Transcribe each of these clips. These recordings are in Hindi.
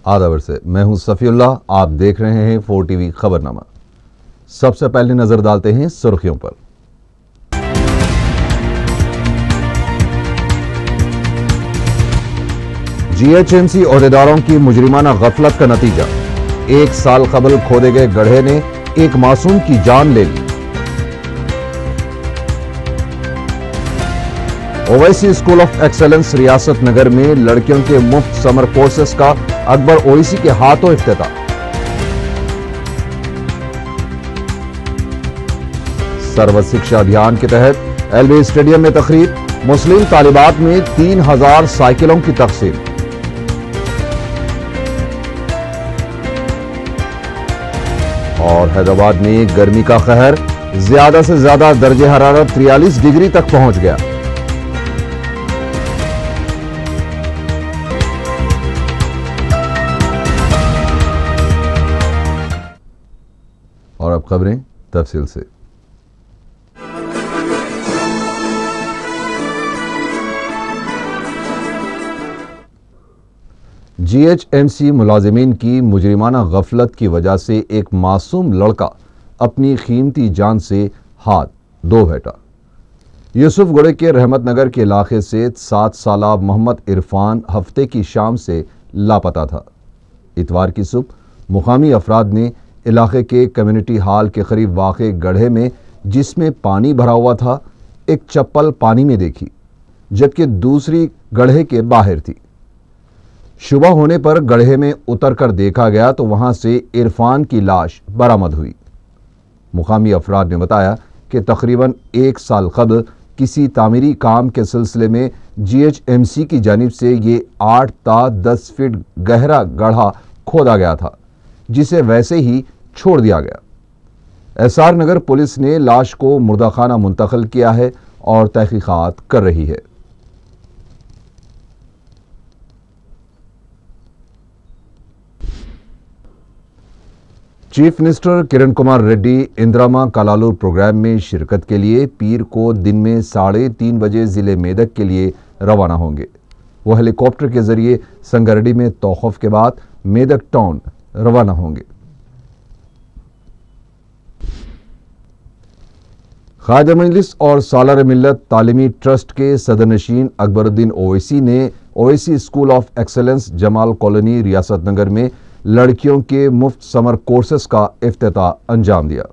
आदावर से मैं हूं सफीउल्लाह। आप देख रहे हैं 4 टीवी खबरनामा। सबसे पहले नजर डालते हैं सुर्खियों पर। जीएचएमसी ओहदेदारों की मुजरिमाना गफलत का नतीजा, 1 साल कबल खोदे गए गड्ढे ने एक मासूम की जान ले ली। ओवैसी स्कूल ऑफ एक्सेलेंस रियासत नगर में लड़कियों के मुफ्त समर कोर्सेस का अकबर ओवैसी के हाथों इफ्तिताह। सर्व शिक्षा अभियान के तहत एलबी स्टेडियम में तकरीब, मुस्लिम तालिबात में 3000 साइकिलों की तकसीम। और हैदराबाद में गर्मी का कहर, ज्यादा से ज्यादा दर्जे हरारत 43 डिग्री तक पहुंच गया। और अब खबरें तफसील से। जीएचएमसी मुलाजिमीन की मुजरिमाना गफलत की वजह से एक मासूम लड़का अपनी कीमती जान से हाथ धो बैठा। यूसुफगढ़ के रहमत नगर के इलाके से 7 साला मोहम्मद इरफान हफ्ते की शाम से लापता था। इतवार की सुबह मुकामी अफराद ने इलाके के कम्युनिटी हॉल के करीब वाक़े गड्ढे में, जिसमें पानी भरा हुआ था, एक चप्पल पानी में देखी, जबकि दूसरी गड्ढे के बाहर थी। सुबह होने पर गड्ढे में उतरकर देखा गया तो वहां से इरफान की लाश बरामद हुई। मुकामी अफराद ने बताया कि तकरीबन 1 साल कबल किसी तामीरी काम के सिलसिले में जीएचएमसी की जानिब से ये 8 ता 10 फीट गहरा गड्ढा खोदा गया था, जिसे वैसे ही छोड़ दिया गया। एसआर नगर पुलिस ने लाश को मुर्दाखाना मुंतकिल किया है और तहकीकात कर रही है। Chief minister Kiran Kumar Reddy Indiramma कालालूर programme में शिरकत के लिए पीर को दिन में 3:30 बजे जिले मेदक के लिए रवाना होंगे। वो हेलीकॉप्टर के जरिए संगारेड्डी में तौक़ुफ़ के बाद मेदक टाउन रवाना होंगे। ख़ादिम मजलिस और सालार मिल्लत तालीमी ट्रस्ट के सदरनशीन अकबरुद्दीन ओवैसी ने Owaisi school of excellence Jamal colony रियासत नगर में लड़कियों के मुफ्त समर कोर्सेस का इफ्तिताह अंजाम दिया।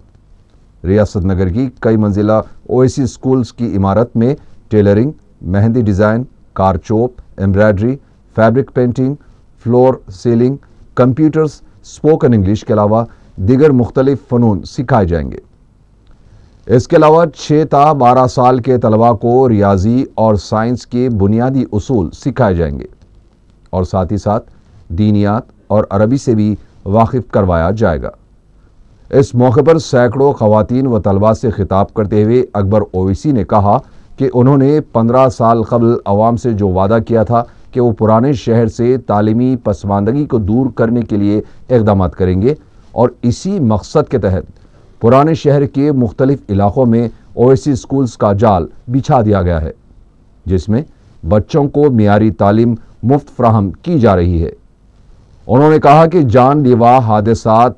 रियासत नगर की कई मंजिला ओवैसी स्कूल्स की इमारत में tailoring, mehndi design, car chop, embroidery, fabric painting, floor ceiling, computers, spoken English के अलावा दीगर मुख्तलिफ फ़नून सिखाए जाएंगे। इसके अलावा 6 ता 12 साल के तलबा को रियाजी और साइंस के बुनियादी उसूल सिखाए जाएंगे और साथ ही साथ दीनियात और अरबी से भी वाकिफ करवाया जाएगा। इस मौके पर सैकड़ों खवातीन व तलबा से खिताब करते हुए अकबर ओवैसी ने कहा कि उन्होंने 15 साल कबल अवाम से जो वादा किया था कि वो पुराने शहर से तालीमी पसमानदगी को दूर करने के लिए इक़दाम करेंगे और इसी मकसद के तहत पुराने शहर के मुख्तलिफ इलाकों में ओवैसी स्कूल्स का जाल बिछा दिया गया है, जिसमें बच्चों को मियारी तालीम मुफ्त फ्राहम की जा रही है। उन्होंने कहा कि जानलेवा हादसात,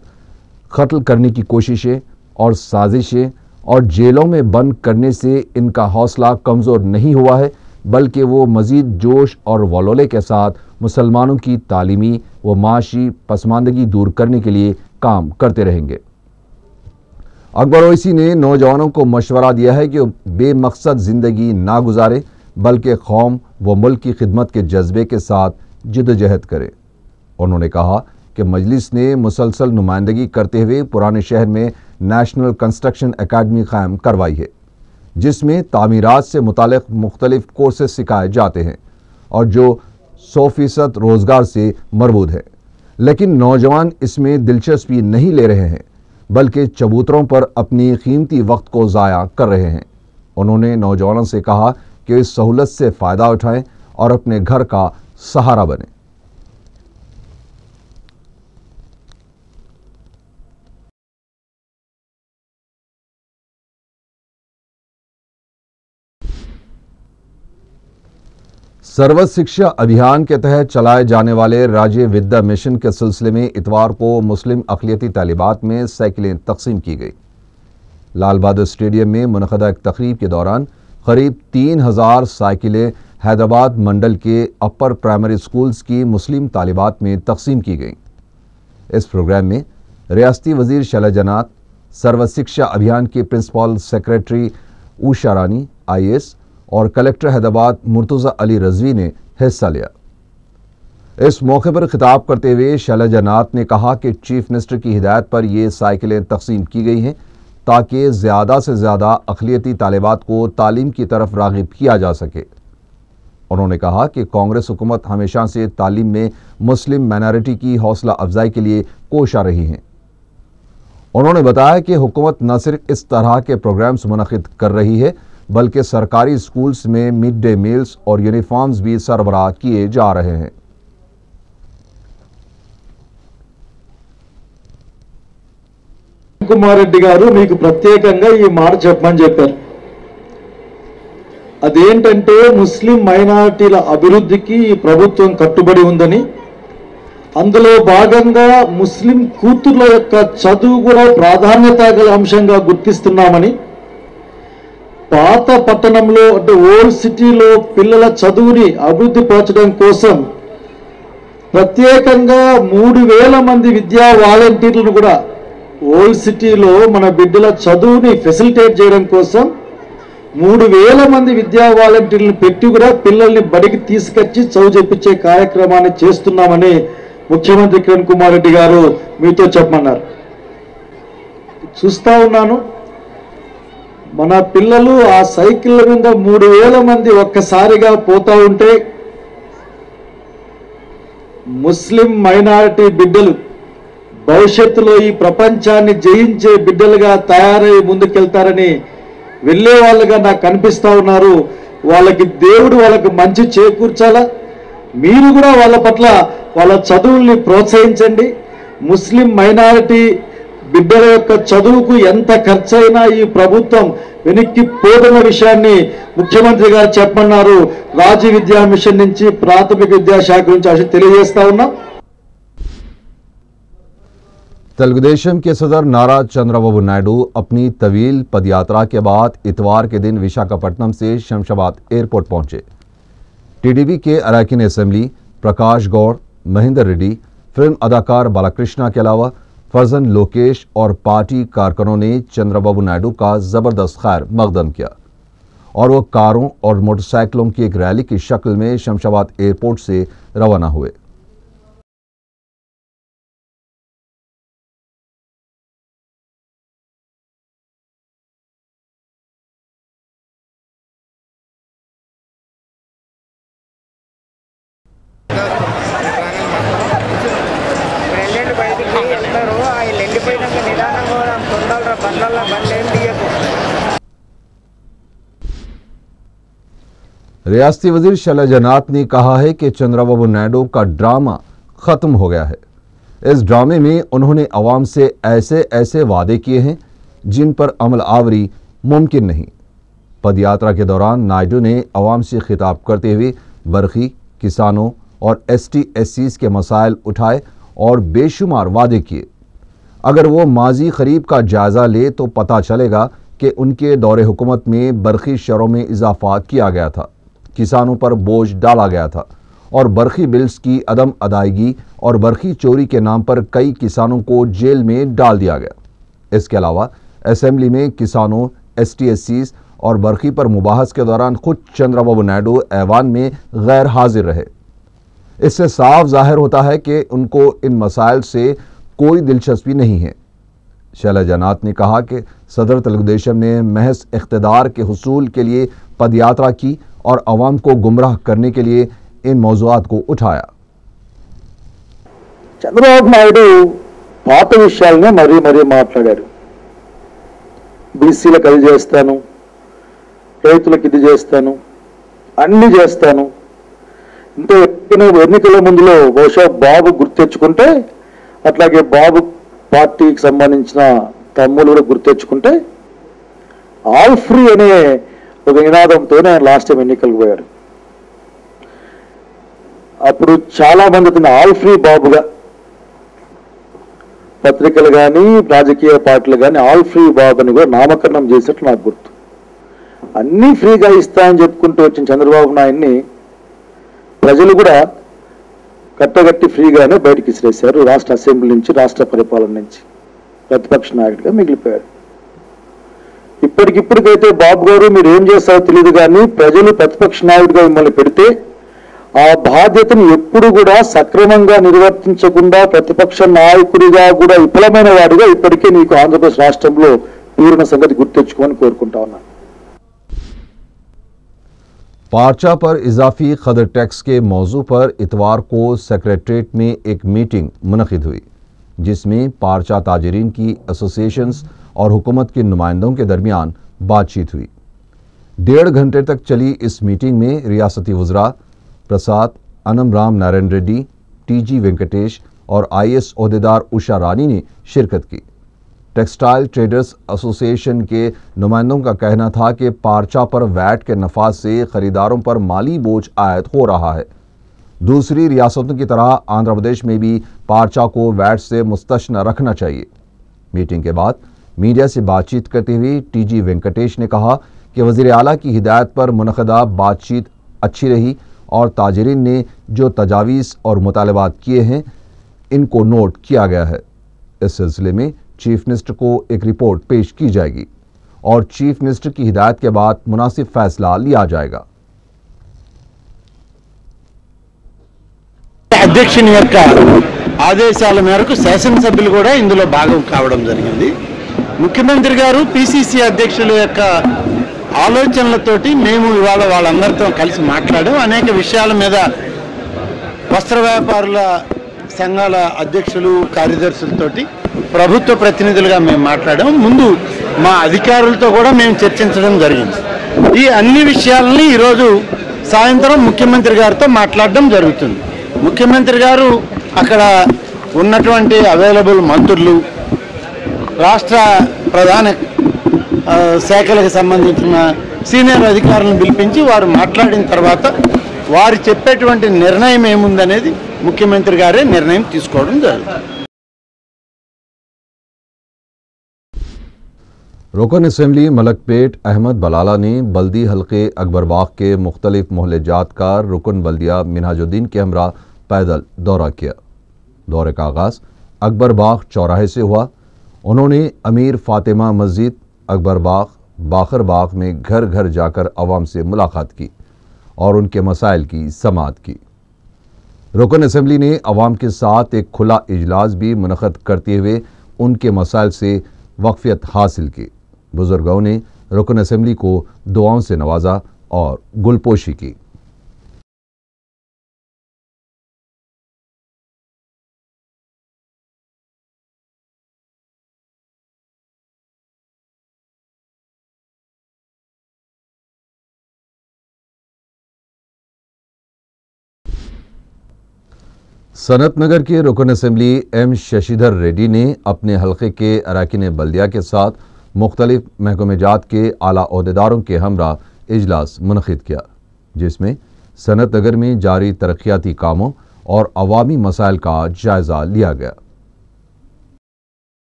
कत्ल करने की कोशिशें और साजिशें और जेलों में बंद करने से इनका हौसला कमज़ोर नहीं हुआ है, बल्कि वो मज़ीद जोश और वलोले के साथ मुसलमानों की तालीमी व माशी पसमानदगी दूर करने के लिए काम करते रहेंगे। अकबर ओवैसी ने नौजवानों को मशवरा दिया है कि बेमकसद ज़िंदगी ना गुजारें, बल्कि कौम व मुल्क की खिदमत के जज्बे के साथ जिद्दोजहद करें। उन्होंने कहा कि मजलिस ने मुसलसल नुमाइंदगी करते हुए पुराने शहर में नेशनल कंस्ट्रक्शन अकादमी कायम करवाई है, जिसमें तामीरात से मुतालिक मुख्तलिफ कोर्सेज सिखाए जाते हैं और जो 100% रोज़गार से मरबूत है। लेकिन नौजवान इसमें दिलचस्पी नहीं ले रहे हैं, बल्कि चबूतरों पर अपनी कीमती वक्त को ज़ाया कर रहे हैं। उन्होंने नौजवानों से कहा कि इस सहूलत से फ़ायदा उठाएं और अपने घर का सहारा बने। सर्व शिक्षा अभियान के तहत चलाए जाने वाले राज्य विद्या मिशन के सिलसिले में इतवार को मुस्लिम अक़लियती तालिबात में साइकिलें तकसीम की गई। लाल बहादुर स्टेडियम में मुनक़दा एक तकरीब के दौरान करीब 3000 साइकिलें हैदराबाद मंडल के अपर प्राइमरी स्कूल्स की मुस्लिम तालिबात में तकसीम की गईं। इस प्रोग्राम में रियासती वजीर शैला जन्नात, सर्व शिक्षा अभियान के प्रिंसिपल सेक्रेटरी ऊषा रानी IAS और कलेक्टर हैदराबाद मुर्तज़ा अली रजवी ने हिस्सा लिया। इस मौके पर खिताब करते हुए शैला जन्नात ने कहा कि चीफ मिनिस्टर की हिदायत पर ये साइकिलें तकसीम की गई हैं ताकि ज़्यादा से ज़्यादा अक़लियती तालिबात को तालीम की तरफ राग़िब किया जा सके। उन्होंने कहा कि कांग्रेस हुकूमत हमेशा से तालीम में मुस्लिम माइनॉरिटी की हौसला अफजाई के लिए कोशा रही हैं। उन्होंने बताया कि हुकूमत न सिर्फ इस तरह के प्रोग्राम्स मुनक़िद कर रही है बल्कि सरकारी स्कूल्स में मिड डे मील्स और यूनिफॉर्म्स भी सरबराह किए जा रहे हैं। కుమార్ రెడ్డి గారు మీకు ప్రత్యేకంగా ఈ మాట చెప్పమని చెప్పారు. అదేంటంటే ముస్లిం మైనారిటీల అభివృద్ధికి ఈ ప్రభుత్వం కట్టుబడి ఉందని, అందులో భాగంగా ముస్లిం కూతుర్ల యొక్క చదువు కూడా ప్రాధాన్యత గల అంశంగా గుర్తిస్తున్నామని, పాత పట్టణంలో అంటే ఓల్డ్ సిటీలో పిల్లల చదువుని అభివృద్ధి పరచడం కోసం ప్రత్యేకంగా 3000 మంది విద్యా వాలంటీర్లను కూడా ఓల్డ్ సిటీలో మన బిడ్డల చదువుని ఫెసిలిటేట్ చేయడం కోసం 3000 మంది విద్యా వాలంటీర్లను పెట్టి కూడా పిల్లల్ని బడికి తీసుకొచ్చి చదువు చెప్పించే కార్యక్రమాన్ని చేస్తున్నామని ముఖ్యమంత్రి కిరణ్ కుమార్ రెడ్డి గారు మీతో చెప్పమన్నారు. చూస్తా ఉన్నాను, మన పిల్లలు ఆ సైకిళ్ళ మీద 3000 మంది ఒక్కసారిగా పోతా ఉంటే ముస్లిం మైనారిటీ బిడ్డలు భవిష్యత్తులో ఈ ప్రపంచాన్ని జయించే బిడ్డలుగా తయారై ముందుకెళ్తారని వెళ్ళే వాళ్ళుగా నాకు కనిపిస్తా ఉన్నారు. వాళ్ళకి దేవుడు వాళ్ళకి మంచి చేకూర్చాలా. మీరు కూడా వాళ్ళ పట్ల వాళ్ళ చదువుల్ని ప్రోత్సహించండి. ముస్లిం మైనారిటీ బిడ్డల యొక్క చదువుకు ఎంత ఖర్చైనా ఈ ప్రభుత్వం వెనక్కి పోదన్న విషయాన్ని ముఖ్యమంత్రి గారు చెప్పమన్నారు. రాజ్య విద్యా మిషన్ నుంచి ప్రాథమిక విద్యాశాఖ నుంచి తెలియజేస్తా ఉన్నాం. तेलुगुदेशम के सदर नारा चंद्रबाबू नायडू अपनी तवील पदयात्रा के बाद इतवार के दिन विशाखापट्टनम से शमशाबाद एयरपोर्ट पहुंचे। टीडीपी के अरकान असेंबली प्रकाश गौड़, महेंद्र रेड्डी, फिल्म अदाकार बालाकृष्णा के अलावा फर्जन लोकेश और पार्टी कारकुनों ने चंद्रबाबू नायडू का जबरदस्त खैर मकदम किया और वो कारों और मोटरसाइकिलों की एक रैली की शक्ल में शमशाबाद एयरपोर्ट से रवाना हुए। रियासती वजीर शैला जन्नात ने कहा है कि चंद्रबाबू नायडू का ड्रामा खत्म हो गया है। इस ड्रामे में उन्होंने अवाम से ऐसे ऐसे वादे किए हैं जिन पर अमल आवरी मुमकिन नहीं। पदयात्रा के दौरान नायडू ने अवाम से खिताब करते हुए बरखी, किसानों और ST/SCs के मसाइल उठाए और बेशुमार वादे किए। अगर वो माजी खरीब का जायज़ा ले तो पता चलेगा कि उनके दौरे हुकूमत में बरखी शरों में इजाफा किया गया था, किसानों पर बोझ डाला गया था और बरखी बिल्स की अदम अदायगी और बरखी चोरी के नाम पर कई किसानों को जेल में डाल दिया गया। इसके अलावा असेंबली में किसानों, ST/SCs और बरखी पर मुबाहस के दौरान खुद चंद्रबाबू नायडू ऐवान में गैर हाजिर रहे। इससे साफ जाहिर होता है कि उनको इन मसाइल से कोई दिलचस्पी नहीं है। शैला जन्नात ने कहा कि सदर तेलुगुदेशम ने महज इख्तिदार के हुसूल के लिए पदयात्रा की और अवाम को गुमराह करने के लिए इन मौज़ूआत को उठाया। చంద్రబాబు నాయుడు పాత విషయాలనే మరీ మరీ మాట్లాడారు. బీసీలకు అది చేస్తాను, రైతులకు ఇది చేస్తాను, అన్ని చేస్తాను. ఇంత ఎన్నికల ముందులో బహుశా బాబు గుర్తెచ్చుకుంటే, అట్లాగే బాబు పార్టీకి సంబంధించిన తమ్ములు కూడా గుర్తెచ్చుకుంటే, ఆల్ ఫ్రీ అనే ఒక నినాదంతోనే లాస్ట్ టైం ఎన్నికలకు పోయారు. అప్పుడు చాలా మంది అతను ఆల్ ఫ్రీ బాబుగా, పత్రికలు కానీ రాజకీయ పార్టీలు కానీ ఆల్ ఫ్రీ బాబు అని కూడా నామకరణం చేసినట్టు నాకు గుర్తు. అన్నీ ఫ్రీగా ఇస్తా అని చెప్పుకుంటూ వచ్చిన చంద్రబాబు నాయుడిని ప్రజలు కూడా కట్టగట్టి ఫ్రీగానే బయటికి విసిరేశారు. రాష్ట్ర అసెంబ్లీ నుంచి, రాష్ట్ర పరిపాలన నుంచి ప్రతిపక్ష నాయకుడిగా మిగిలిపోయారు. ఇప్పటికిప్పటికైతే బాబు గారు మీరు ఏం చేస్తారో తెలియదు, కానీ ప్రజలు ప్రతిపక్ష నాయకుడిగా మిమ్మల్ని పెడితే ఆ బాధ్యతను ఎప్పుడు కూడా సక్రమంగా నిర్వర్తించకుండా ప్రతిపక్ష నాయకుడిగా కూడా విఫలమైన వాడిగా ఇప్పటికే నీకు ఆంధ్రప్రదేశ్ రాష్ట్రంలో పూర్ణ సంగతి గుర్తించుకోమని కోరుకుంటా ఉన్నాను. पार्चा पर इजाफी खदर टैक्स के मौजू पर इतवार को सेक्रेटरीट में एक मीटिंग मुनक़िद हुई, जिसमें पार्चा ताजरीन की एसोसिएशंस और हुकूमत के नुमाइंदों के दरमियान बातचीत हुई। 1.5 घंटे तक चली इस मीटिंग में रियासती वज़रा प्रसाद, अनम राम नारायण रेड्डी, टीजी वेंकटेश और IAS ओहदेदार उषा रानी ने शिरकत की। टेक्सटाइल ट्रेडर्स एसोसिएशन के नुमाइंदों का कहना था कि पार्चा पर वैट के नफाज से खरीदारों पर माली बोझ आयद हो रहा है। दूसरी रियासतों की तरह आंध्र प्रदेश में भी पार्चा को वैट से मुस्तस्ना रखना चाहिए। मीटिंग के बाद मीडिया से बातचीत करते हुए टीजी वेंकटेश ने कहा कि वज़ीर आला की हिदायत पर मुनक़दा बातचीत अच्छी रही और ताजरीन ने जो तजावीज़ और मुतालबात किए हैं इनको नोट किया गया है। इस सिलसिले में चीफ मिनिस्टर को एक रिपोर्ट पेश की जाएगी और चीफ मिनिस्टर की हिदायत के बाद मुनासिब फैसला लिया जाएगा। అధ్యక్షుని యొక్క ఆదేశాల మేరకు శాసనసభ్యులు కూడా ఇందులో భాగం కావడం జరిగింది. ముఖ్యమంత్రి గారు పిసిసి అధ్యక్షుల యొక్క ఆలోచనలతోటి మేము ఇవాళ వాళ్ళందరితో కలిసి మాట్లాడాం. అనేక విషయాల మీద వస్త్ర వ్యాపారుల సంఘాల అధ్యక్షులు, కార్యదర్శులతోటి, ప్రభుత్వ ప్రతినిధులుగా మేము మాట్లాడాం. ముందు మా అధికారులతో కూడా మేము చర్చించడం జరిగింది. ఈ అన్ని విషయాలని ఈరోజు సాయంత్రం ముఖ్యమంత్రి గారితో మాట్లాడడం జరుగుతుంది. ముఖ్యమంత్రి గారు అక్కడ ఉన్నటువంటి అవైలబుల్ మంత్రులు, రాష్ట్ర ప్రధాన శాఖలకు సంబంధించిన సీనియర్ అధికారులను పిలిపించి వారు మాట్లాడిన తర్వాత వారు చెప్పేటువంటి నిర్ణయం ఏముందనేది ముఖ్యమంత్రి గారే నిర్ణయం తీసుకోవడం జరుగుతుంది. रुकन असम्बली मलकपेट अहमद बलाला ने बल्दी हल्के अकबरबाग के मुख्तलिफ मोहल्लेजात का रुकन बल्दिया मिनहाजुद्दीन के हमरा पैदल दौरा किया। दौरे का आगाज़ अकबरबाग चौराहे से हुआ। उन्होंने अमीर फातिमा मस्जिद, अकबरबाग, बाखरबाग में घर घर जाकर अवाम से मुलाकात की और उनके मसाइल की समाअत की। रुकन असम्बली ने अवाम के साथ एक खुला इजलास भी मुनक़द करते हुए उनके मसाइल से वक्फियत हासिल की। बुजुर्गों ने रुकन असम्बली को दुआओं से नवाजा और गुलपोशी की। सनत नगर के रुकन असम्बली एम शशिधर रेड्डी ने अपने हल्के के अरकान बल्दिया के साथ मुख्तलिफ महकमेजात के आला ओहदेदारों के हमरा इजलास मुनक़िद किया, जिसमें सनत नगर में जारी तरक्याती कामों और अवामी मसाइल का जायज़ा लिया गया।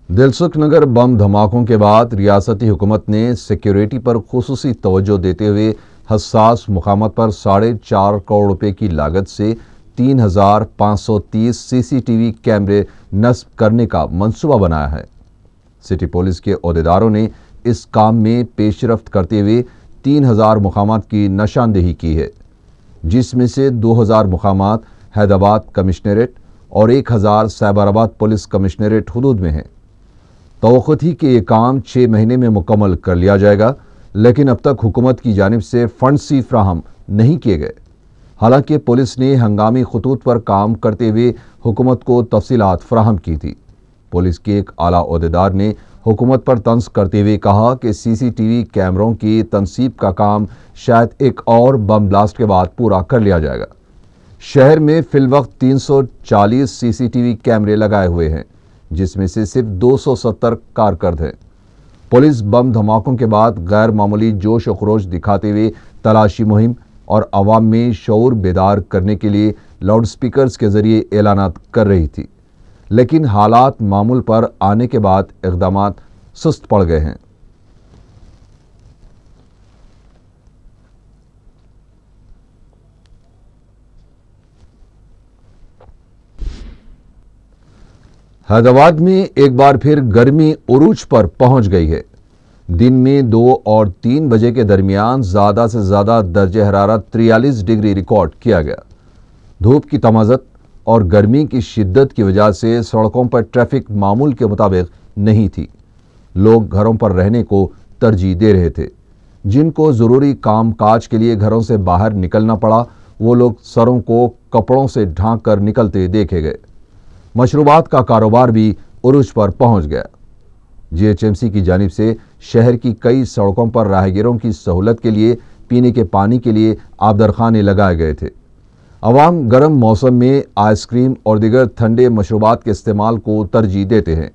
दिलसुख नगर बम धमाकों के बाद रियासती हुकूमत ने सिक्योरिटी पर खुसूसी तवज्जो देते हुए हसास मुकामात पर 4.5 करोड़ रुपए की लागत से 3,530 CCTV कैमरे नस्ब करने का मंसूबा बनाया है। सिटी पुलिस के ओहदेदारों ने इस काम में पेशरफ्त करते हुए 3,000 मुकामात की निशानदेही की है, जिसमें से 2,000 मुकामात हैदराबाद कमिश्नरेट और 1,000 साइबराबाद पुलिस कमिश्नरेट हुदूद में हैं। तवक्को थी कि ये काम 6 महीने में मुकम्मल कर लिया जाएगा, लेकिन अब तक हुकूमत की जानिब से फंड्स ही फ्राहम नहीं किए गए। हालांकि पुलिस ने हंगामी खतूत पर काम करते हुए हुकूमत को तफसीलात फ्राहम की थी। पुलिस के एक आला ओहदेदार ने हुकूमत पर तंज करते हुए कहा कि CCTV कैमरों की तनसीब का काम शायद एक और बम ब्लास्ट के बाद पूरा कर लिया जाएगा। शहर में फिलवक्त 340 CCTV कैमरे लगाए हुए हैं, जिसमें से सिर्फ 270 कारकर्द हैं। पुलिस बम धमाकों के बाद गैर मामूली जोश और खरोश दिखाते हुए तलाशी मुहिम और आवाम में शऊर बेदार करने के लिए लाउडस्पीकर्स के जरिए ऐलानात कर रही थी, लेकिन हालात मामूल पर आने के बाद इक़दामात सुस्त पड़ गए हैं। हैदराबाद में एक बार फिर गर्मी उरूज पर पहुंच गई है। दिन में 2 और 3 बजे के दरमियान ज़्यादा से ज़्यादा दर्जे हरारत 43 डिग्री रिकॉर्ड किया गया। धूप की तमाज़त और गर्मी की शिद्दत की वजह से सड़कों पर ट्रैफिक मामूल के मुताबिक नहीं थी। लोग घरों पर रहने को तरजीह दे रहे थे। जिनको ज़रूरी काम काज के लिए घरों से बाहर निकलना पड़ा, वो लोग सरों को कपड़ों से ढांक कर निकलते देखे गए। मशरूबात का कारोबार भी उरूज पर पहुंच गया। जीएचएमसी की जानिब से शहर की कई सड़कों पर राहगीरों की सहूलत के लिए पीने के पानी के लिए आबदरखाने लगाए गए थे। अवाम गर्म मौसम में आइसक्रीम और दीगर ठंडे मशरूबात के इस्तेमाल को तरजीह देते हैं।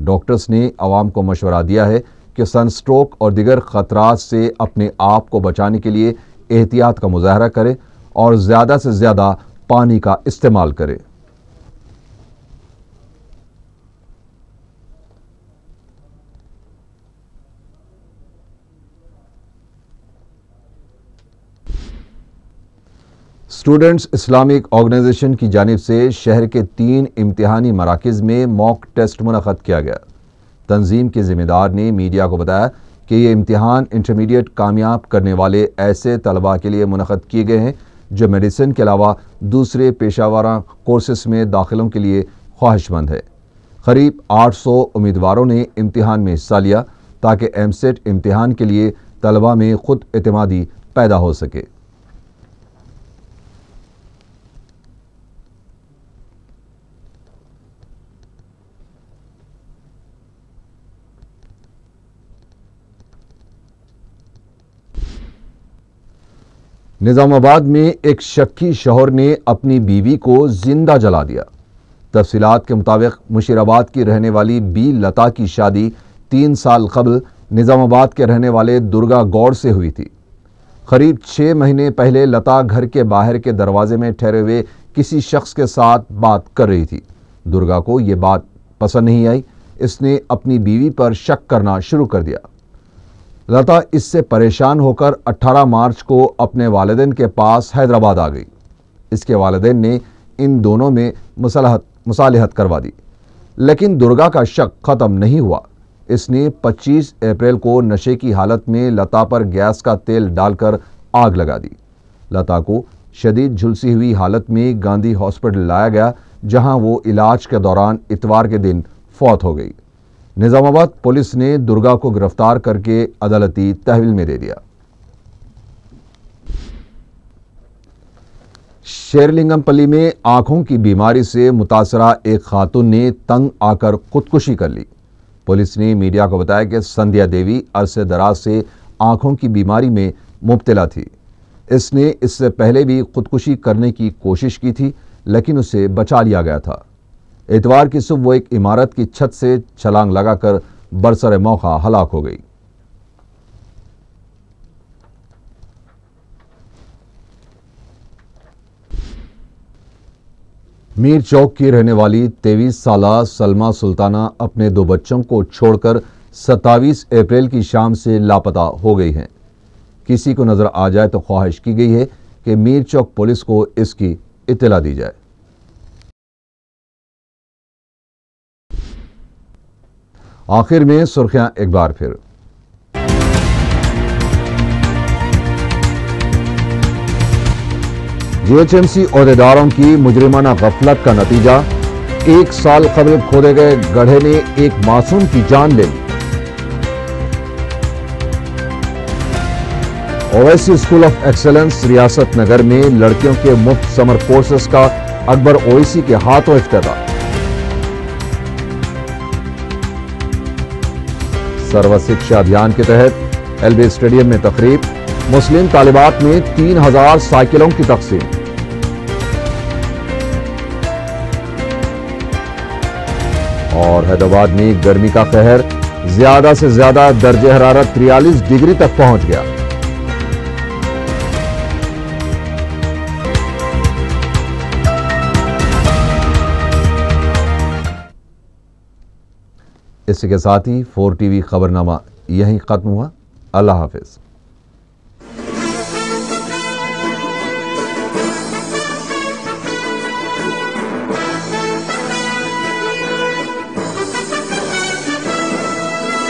डॉक्टर्स ने अवाम को मशवरा दिया है कि सनस्ट्रोक और दीगर ख़तरात से अपने आप को बचाने के लिए एहतियात का मुजाहरा करें और ज़्यादा से ज़्यादा पानी का इस्तेमाल करें। स्टूडेंट्स इस्लामिक ऑर्गेनाइजेशन की जानिब से शहर के 3 इम्तिहानी मराकिज़ में मॉक टेस्ट मुनक़द किया गया। तंजीम के ज़िम्मेदार ने मीडिया को बताया कि ये इम्तिहान इंटरमीडिएट कामयाब करने वाले ऐसे तलबा के लिए मुनक़द किए गए हैं जो मेडिसिन के अलावा दूसरे पेशावराना कोर्सेस में दाखिलों के लिए ख्वाहिशमंद है। करीब 800 उम्मीदवारों ने इम्तिहान में हिस्सा लिया ताकि एमसेट इम्तिहान के लिए तलबा में खुद एतमादी पैदा हो सके। निजामाबाद में एक शक्की शौहर ने अपनी बीवी को जिंदा जला दिया। तफसीलात के मुताबिक मुशीराबाद की रहने वाली बी लता की शादी 3 साल कबल निजामाबाद के रहने वाले दुर्गा गौड़ से हुई थी। करीब 6 महीने पहले लता घर के बाहर के दरवाजे में ठहरे हुए किसी शख्स के साथ बात कर रही थी। दुर्गा को यह बात पसंद नहीं आई। इसने अपनी बीवी पर शक करना शुरू कर दिया। लता इससे परेशान होकर 18 मार्च को अपने वालिदैन के पास हैदराबाद आ गई। इसके वालिदैन ने इन दोनों में मुसालहत करवा दी, लेकिन दुर्गा का शक ख़त्म नहीं हुआ। इसने 25 अप्रैल को नशे की हालत में लता पर गैस का तेल डालकर आग लगा दी। लता को शदीद झुलसी हुई हालत में गांधी हॉस्पिटल लाया गया, जहां वो इलाज के दौरान इतवार के दिन फौत हो गई। निजामाबाद पुलिस ने दुर्गा को गिरफ्तार करके अदालती तहवील में दे दिया। शेरलिंगमपल्ली में आंखों की बीमारी से मुतासरा एक खातून ने तंग आकर खुदकुशी कर ली। पुलिस ने मीडिया को बताया कि संध्या देवी अरसे दराज से आंखों की बीमारी में मुब्तला थी। इसने इससे पहले भी खुदकुशी करने की कोशिश की थी, लेकिन उसे बचा लिया गया था। इतवार की सुबह वो एक इमारत की छत से छलांग लगाकर बरसरे मौका हलाक हो गई। मीर चौक की रहने वाली 23 साला सलमा सुल्ताना अपने 2 बच्चों को छोड़कर 27 अप्रैल की शाम से लापता हो गई हैं। किसी को नजर आ जाए तो ख्वाहिश की गई है कि मीर चौक पुलिस को इसकी इत्तला दी जाए। आखिर में सुर्खियां एक बार फिर। जीएचएमसी ओहदेदारों की मुजरिमाना गफलत का नतीजा, 1 साल कबल खोदे गए गड्ढे ने एक मासूम की जान ले ली। ओवैसी स्कूल ऑफ एक्सेलेंस रियासत नगर में लड़कियों के मुफ्त समर कोर्सेस का अकबर ओवैसी के हाथों इफ्तिताह। सर्व शिक्षा अभियान के तहत एलबी स्टेडियम में तकरीब, मुस्लिम तालिबात में 3000 साइकिलों की तकसीम। और हैदराबाद में गर्मी का कहर, ज्यादा से ज्यादा दर्जे हरारत 43 डिग्री तक पहुंच गया। इसी के साथ ही 4 टीवी खबरनामा यहीं खत्म हुआ। अल्लाह हाफिज।